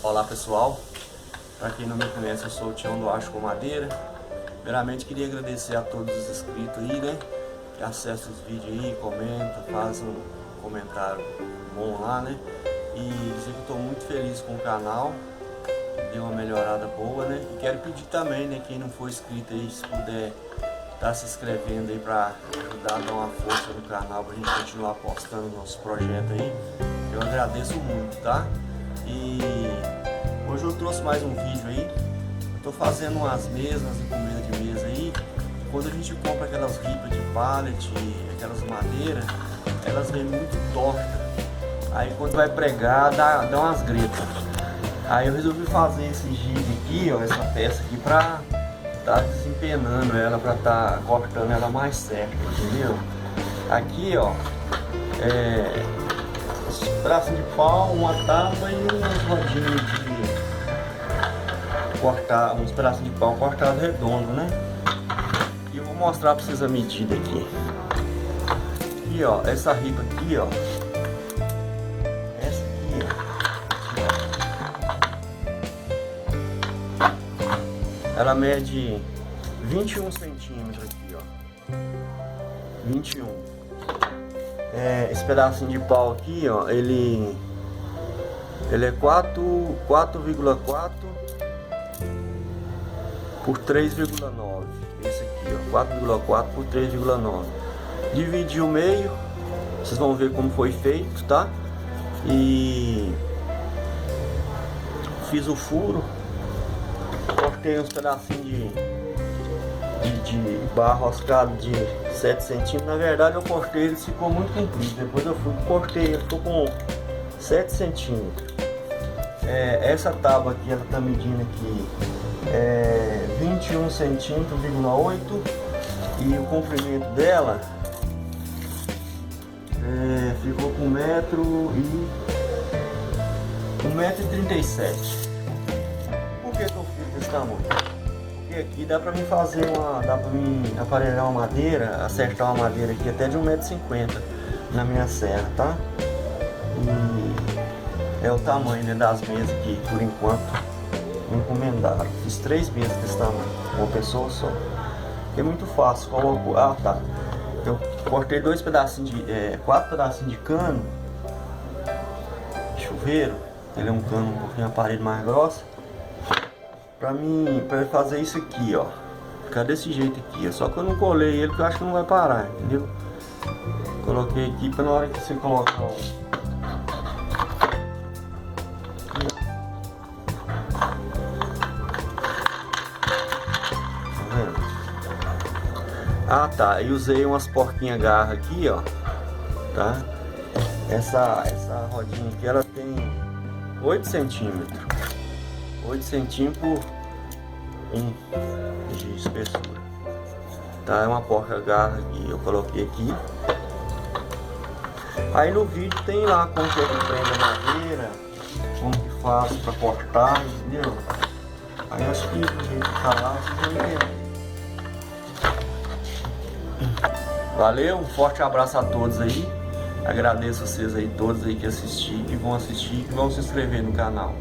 Olá pessoal, para quem não me conhece, eu sou o Tião do Aço com Madeira. Primeiramente queria agradecer a todos os inscritos aí, né? Que acessam os vídeos aí, comenta, faz um comentário bom lá, né? E dizer que eu estou muito feliz com o canal, deu uma melhorada boa, né? E quero pedir também, né? Quem não for inscrito aí, se puder estar se inscrevendo aí para ajudar a dar uma força no canal, para a gente continuar postando nossos projetos aí. Eu agradeço muito, tá? E hoje eu trouxe mais um vídeo aí. Estou fazendo umas mesas, umas encomendas de mesa aí. Quando a gente compra aquelas ripas de pallet, aquelas madeiras, elas vêm muito tortas. Aí quando vai pregar, dá umas gretas. Aí eu resolvi fazer esse jig aqui, ó, essa peça aqui, pra tá desempenando ela, pra tá cortando ela mais certo, entendeu? Aqui, ó, um pedaço de pau, uma tábua e umas rodinhas de cortar, uns pedaços de pau cortado redondo, né? E eu vou mostrar pra vocês a medida aqui. Aqui, ó, essa ripa aqui, ó. Essa aqui, ó. Ela mede 21 centímetros aqui, ó. 21. Esse pedacinho de pau aqui, ó, ele é 4,4 por 3,9. Esse aqui, ó, 4,4 por 3,9. Dividi o meio, vocês vão ver como foi feito, tá? E fiz o furo, cortei uns pedacinhos de barro roscado de 7 centímetros. Na verdade eu cortei, ele ficou muito comprido. Depois eu fui, cortei, ele ficou com 7 centímetros. Essa tábua aqui, ela tá medindo aqui 21 centímetros, 8. E o comprimento dela ficou com 1,37 m. Por que eu fiz desse tamanho? Porque aqui dá pra mim fazer dá pra mim aparelhar uma madeira, acertar uma madeira aqui até de 1,50 m na minha serra, tá? E é o tamanho, né, das mesas que por enquanto me encomendaram. Fiz 3 mesas desse tamanho, uma pessoa só. É muito fácil. Tá. Eu cortei 4 pedacinhos de cano de chuveiro. Ele é um cano um pouquinho aparelho mais grosso. Pra fazer isso aqui, ó. Ficar desse jeito aqui, ó. Só que eu não colei ele, porque eu acho que não vai parar, entendeu? Coloquei aqui pra na hora que você colocar o... Tá vendo? Ah, tá. E usei umas porquinhas garra aqui, ó. Tá? Essa rodinha aqui, ela tem 8 centímetros. 8 centímetros por 1 de espessura. Tá? É uma porca garra que eu coloquei aqui. Aí no vídeo tem lá como que prende a madeira, como que faz pra cortar, entendeu? Aí acho que do jeito que tá lá, vocês vão entender. Valeu, um forte abraço a todos aí. Agradeço vocês aí todos aí que assistiram, que vão assistir, que vão se inscrever no canal.